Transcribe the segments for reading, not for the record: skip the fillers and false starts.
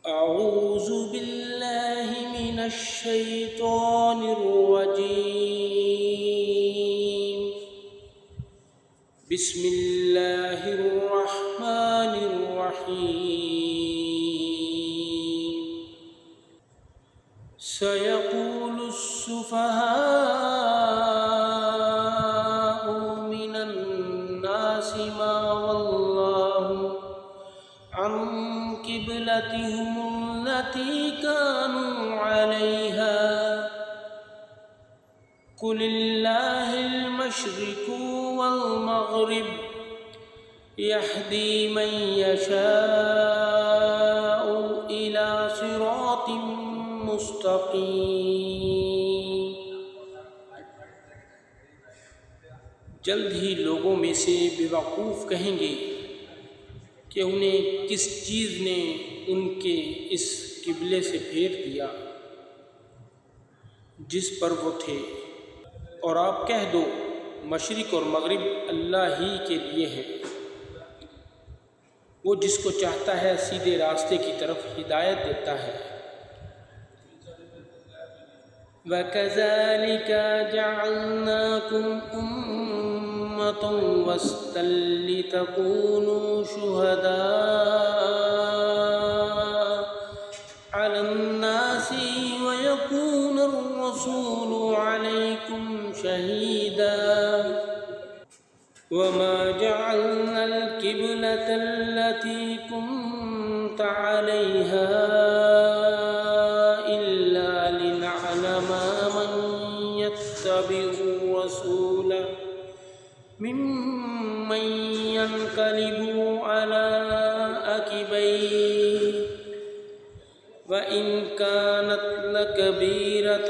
أعوذ بالله من الشيطان الرجيم. بسم الله الرحمن الرحيم. سيقول السفهاء من الناس ما والله عن قبلتهم التي كانوا عليها قل الله المشرق والمغرب يهدي من يشاء إلى صراط مستقيم. جلد ہی لوگوں میں سے بے وقوف کہیں گے کہ انہیں کس چیز نے ان کے اس قبلے سے پھیر دیا جس پر وہ تھے، اور آپ کہہ دو مشرق اور مغرب اللہ ہی کے لیے ہیں، وہ جس کو چاہتا ہے سیدھے راستے کی طرف ہدایت دیتا ہے. وَكَذَلِكَ جَعَلْنَاكُمْ أُمَّةً وَسْطًا لِتَكُونُوا شُهَدَاءَ عَلَى النَّاسِ وَيَكُونَ الرَّسُولُ عَلَيْكُمْ شَهِيدًا. وَمَا جَعَلْنَا الْقِبْلَةَ الَّتِي كُنْتَ عَلَيْهَا إِلَّا لِنَعْلَمَ مَنْ يَتَّبِعُ الرَّسُولَ ممن ينقلب على عقبيه وإن كانت لكبيرة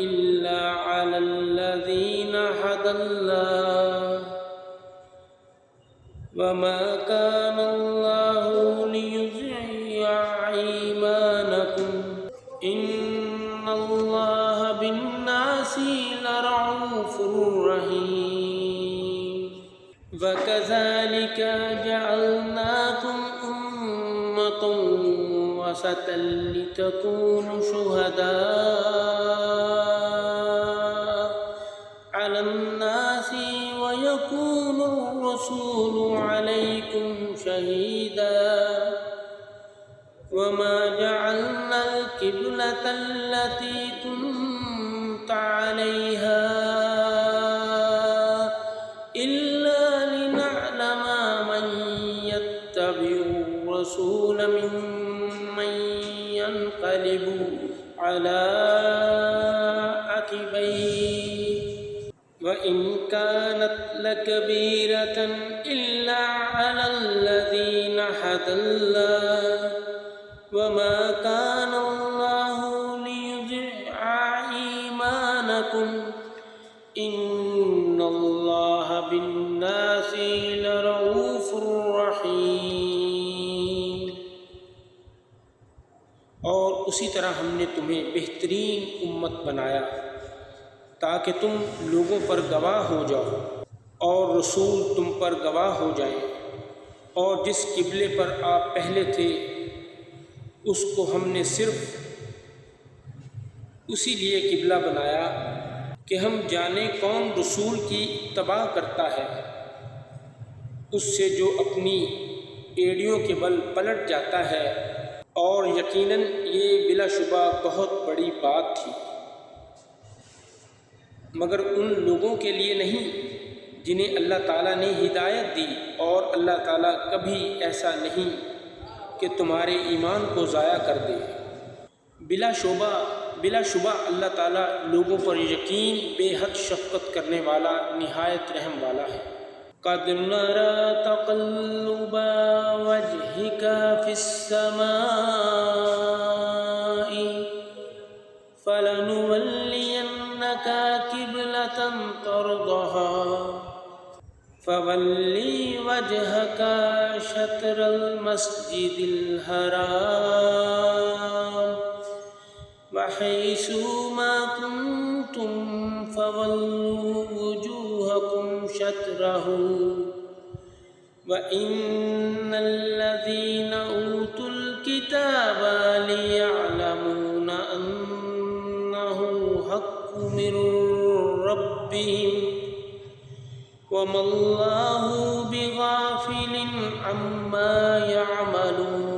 إلا على الذين هدى الله وما كان الله ليضيع إيمانكم إن الله بالناس لرؤوف رحيم. وَكَذَلِكَ جَعَلْنَاكُمْ أُمَّةً وَسَطًا لِتَكُونُوا شُهَدَاءَ عَلَى النَّاسِ وَيَكُونَ الرَّسُولُ عَلَيْكُمْ شَهِيدًا. وَمَا جَعَلْنَا الْقِبْلَةَ الَّتِي كُنْتَ عَلَيْهَا الرسول ممن ينقلب على عقبيه وإن كانت لكبيرة إلا على الذين هدى الله وما كان الله ليضيع إيمانكم إن الله بالناس لرؤوف رحيم. اور اسی طرح ہم نے تمہیں بہترین امت بنایا تاکہ تم لوگوں پر گواہ ہو جاؤ اور رسول تم پر گواہ ہو جائیں، اور جس قبلے پر آپ پہلے تھے اس کو ہم نے صرف اسی لیے قبلہ بنایا کہ ہم جانیں کون رسول کی اتباع کرتا ہے، اس سے جو اپنی ایڑیوں کے بل پلٹ جاتا ہے، اور یقیناً یہ بلا شبہ بہت بڑی بات تھی، مگر ان لوگوں کے لیے نہیں جنہیں اللہ تعالیٰ نے ہدایت دی، اور اللہ تعالیٰ کبھی ایسا نہیں کہ تمہارے ایمان کو ضائع کر دے. بلا شبہ اللہ تعالیٰ لوگوں پر یقین بے حد شفقت کرنے والا نہایت رحم والا ہے. قَدْ نَرَى تَقَلُّبَ وَجْهِكَ فِي السَّمَاءِ فَلَنُوَلِّيَنَّكَ قِبْلَةً تَرْضَاهَا فَوَلِّ وَجْهَكَ شَطْرَ الْمَسْجِدِ الْحَرَامِ وَحَيْثُ مَا كُنْتُمْ فَوَلُّوا وُجُوهَكُمْ شَطْرَهُ وَإِنَّ الَّذِينَ أُوتُوا الْكِتَابَ وَلِيَعْلَمُونَ أَنَّهُ حَقٌّ مِّن رَّبِّهِمْ وَمَا اللَّهُ بِغَافِلٍ عَمَّا يَعْمَلُونَ۔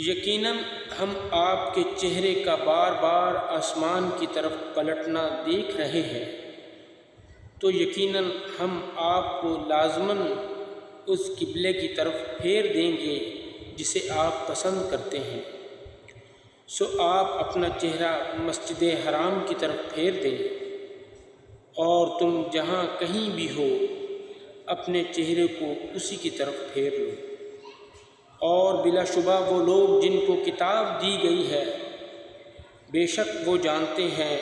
یقیناً ہم آپ کے چہرے کا بار بار آسمان کی طرف پلٹنا دیکھ رہے ہیں، تو یقیناً ہم آپ کو لازماً اس قبلے کی طرف پھیر دیں گے جسے آپ پسند کرتے ہیں، سو آپ اپنا چہرہ مسجد حرام کی طرف پھیر دیں، اور تم جہاں کہیں بھی ہو اپنے چہرے کو اسی کی طرف پھیر لو۔ اور بلا شبہ وہ لوگ جن کو کتاب دی گئی ہے بے شک وہ جانتے ہیں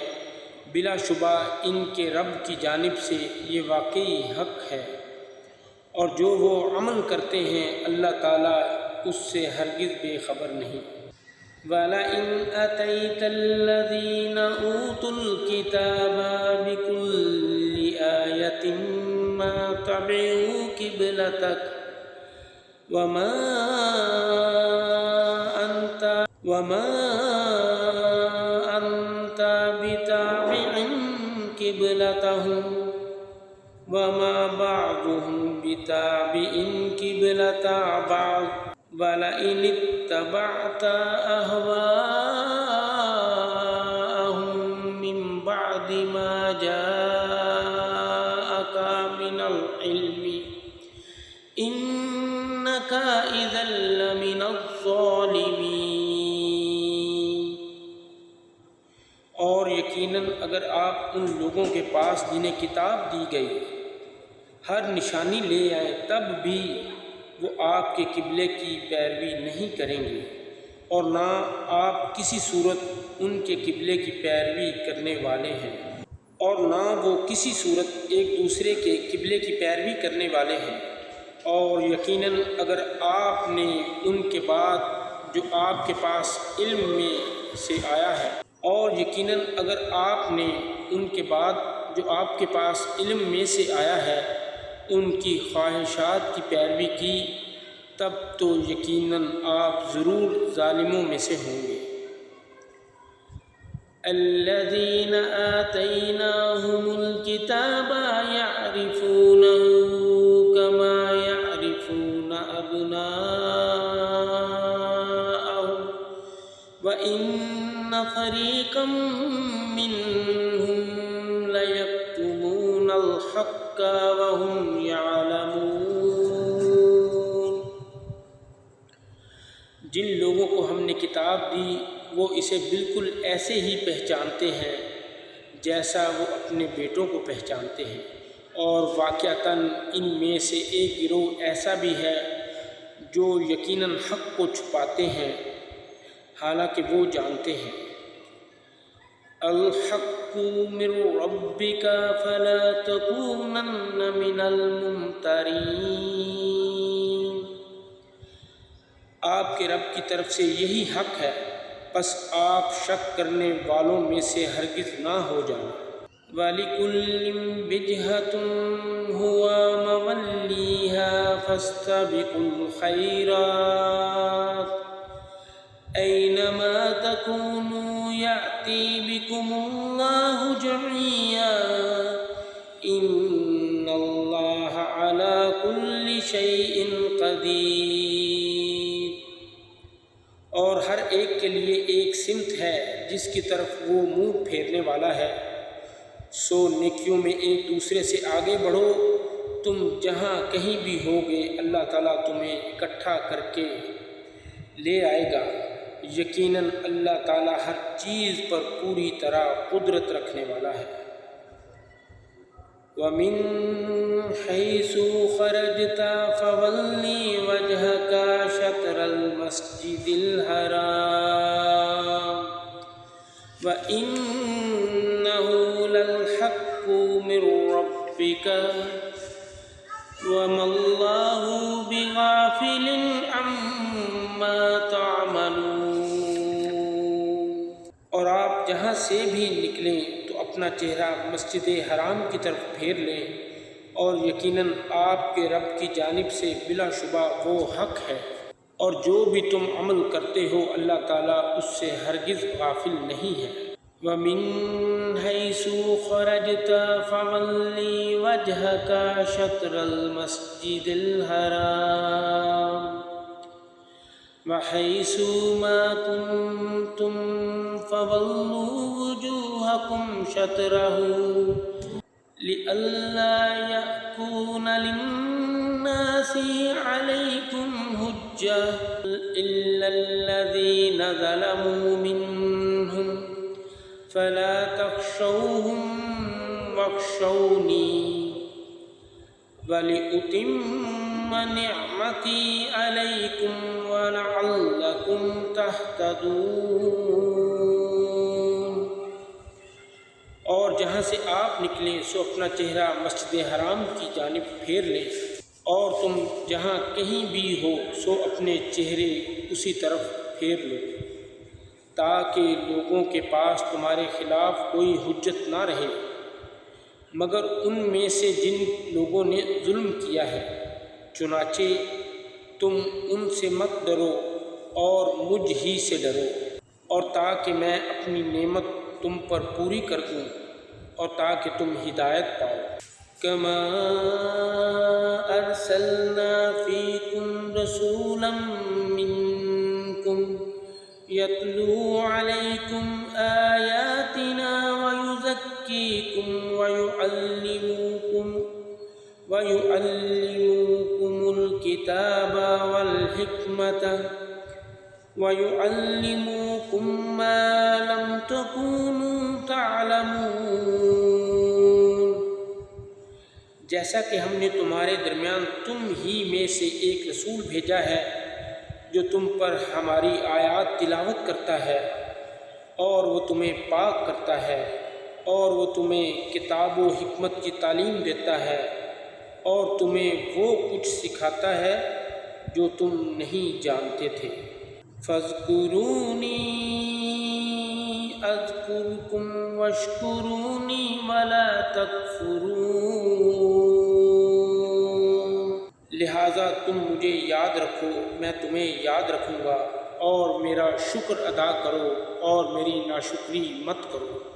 بلا شبہ ان کے رب کی جانب سے یہ واقعی حق ہے، اور جو وہ عمل کرتے ہیں اللہ تعالیٰ اس سے ہرگز بے خبر نہیں۔ وَلَئِنْ أَتَيْتَ الَّذِينَ أُوتُوا الْكِتَابَ بِكُلِّ آيَةٍ مَا تَبِعُوا قِبْلَتَكَ وَمَا أَنْتَ بِتَابِعٍ قِبْلَتَهُمْ وَمَا بَعْضُهُمْ بِتَابِعٍ قِبْلَةَ بَعْضٍ وَلَئِنِ اتَّبَعْتَ أَهْوَاءَهُمْ مِنْ بَعْدِ مَا جَاءَكَ مِنَ الْعِلْمِ إِنَّكَ إِذًا لَّمِنَ الظَّالِمِينَ۔ اور یقیناً اگر آپ ان لوگوں کے پاس جنہیں کتاب دی گئی ہر نشانی لے آئیں تب بھی وہ آپ کے قبلے کی پیروی نہیں کریں گے، اور نہ آپ کسی صورت ان کے قبلے کی پیروی کرنے والے ہیں، اور نہ وہ کسی صورت ایک دوسرے کے قبلے کی پیروی کرنے والے ہیں۔ اور یقیناً اگر آپ نے ان کے بعد جو آپ کے پاس علم میں سے آیا ہے ان کے بعد جو آپ کے پاس علم میں سے آیا ہے ان کی خواہشات کی پیروی کی، تب تو یقیناً آپ ضرور ظالموں میں سے ہوں گے۔ الذین آتیناہم الکتاب یعرفونہ کما یعرفون ابناءہم وَإِنَّ فَرِيقًا مِّنْهُمْ لَيَكْتُمُونَ الْحَقَّ وَهُمْ يَعْلَمُونَ۔ جن لوگوں کو ہم نے کتاب دی وہ اسے بالکل ایسے ہی پہچانتے ہیں جیسا وہ اپنے بیٹوں کو پہچانتے ہیں، اور واقعتاً ان میں سے ایک گروہ ایسا بھی ہے جو یقیناً حق کو چھپاتے ہیں حالانکہ وہ جانتے ہیں۔ الحق من ربک فلا تکونن من الممترین۔ آپ کے رب کی طرف سے یہی حق ہے، پس آپ شک کرنے والوں میں سے ہرگز نہ ہو جائیں۔ وَلِكُلٍّ وِجْهَةٌ هُوَ مَوَلِّيهَا فَاسْتَبِقُوا الْخَيْرَاتِ أَيْنَمَا تَكُونُوا يَأْتِ بِكُمُ اللَّهُ جَمِيعًا إِنَّ اللَّهَ عَلَى كُلِّ شَيْءٍ قَدِيرٌ۔ اور ہر ایک کے لیے ایک سمت ہے جس کی طرف وہ منہ پھیرنے والا ہے، سو نیکیوں میں ایک دوسرے سے آگے بڑھو، تم جہاں کہیں بھی ہوگے اللہ تعالیٰ تمہیں اکٹھا کر کے لے آئے گا۔ یقیناً اللہ تعالیٰ ہر چیز پر پوری طرح قدرت رکھنے والا ہے۔ وَمِنْ حَيْثُ خَرَجْتَ فَوَلِّ وَجْهَكَ شَطْرَ الْمَسْجِدِ الْحَرَامِ وَإِنَّهُ لَلْحَقُّ مِنْ رَبِّكَ وَمَا اللَّهُ بِغَافِلٍ عَمَّا تَعْمَلُونَ۔ اور آپ جہاں سے بھی نکلیں تو اپنا چہرہ مسجد حرام کی طرف پھیر لیں، اور یقیناً آپ کے رب کی جانب سے بلا شبہ وہ حق ہے۔ اور جو بھی تم عمل کرتے ہو اللہ تعالیٰ اس سے ہرگز غافل نہیں ہے۔ وَمِنْ حَيْثُ خَرَجْتَ فَوَلِّ وَجْهَكَ شَطْرَ الْمَسْجِدِ الْحَرَامِ وَحَيْثُ مَا كُنْتُمْ فَوَلُّوا وُجُوهَكُمْ شَطْرَهُ لِئَلَّا يَكُونَ لِلنَّاسِ عَلَيْكُمْ حُجَّةٌ إِلَّا الَّذِينَ ظَلَمُوا مِنْهُمْ فَلَا تَخْشَوْهُمْ وَاخْشَوْنِي وَلِأُتِمَّ نِعْمَتِي عَلَيْكُمْ وَلَعَلَّكُمْ تَهْتَدُونَ۔ اور جہاں سے آپ نکلیں سو اپنا چہرہ مسجد حرام کی جانب پھیر لیں، اور تم جہاں کہیں بھی ہو سو اپنے چہرے اسی طرف پھیر لو، تاکہ لوگوں کے پاس تمہارے خلاف کوئی حجت نہ رہے مگر ان میں سے جن لوگوں نے ظلم کیا ہے۔ چنانچہ تم ان سے مت ڈرو اور مجھ ہی سے ڈرو، اور تاکہ میں اپنی نعمت تم پر پوری کر دوں اور تاکہ تم ہدایت پاؤ۔ کما ارسلنا فیکم رسولا منکم یتلو علیکم آیاتنا ویزکیکم ویعلمکم الکتاب والحکمۃ وَيُعَلِّمُكُم مَّا لَمْ تَكُونُوا تَعْلَمُونَ۔ جیسا کہ ہم نے تمہارے درمیان تم ہی میں سے ایک رسول بھیجا ہے جو تم پر ہماری آیات تلاوت کرتا ہے، اور وہ تمہیں پاک کرتا ہے، اور وہ تمہیں کتاب و حکمت کی تعلیم دیتا ہے، اور تمہیں وہ کچھ سکھاتا ہے جو تم نہیں جانتے تھے۔ فاذکرونی اذکرکم واشکرونی ولا تکفرون۔ لہٰذا تم مجھے یاد رکھو، میں تمہیں یاد رکھوں گا، اور میرا شکر ادا کرو اور میری ناشکری مت کرو۔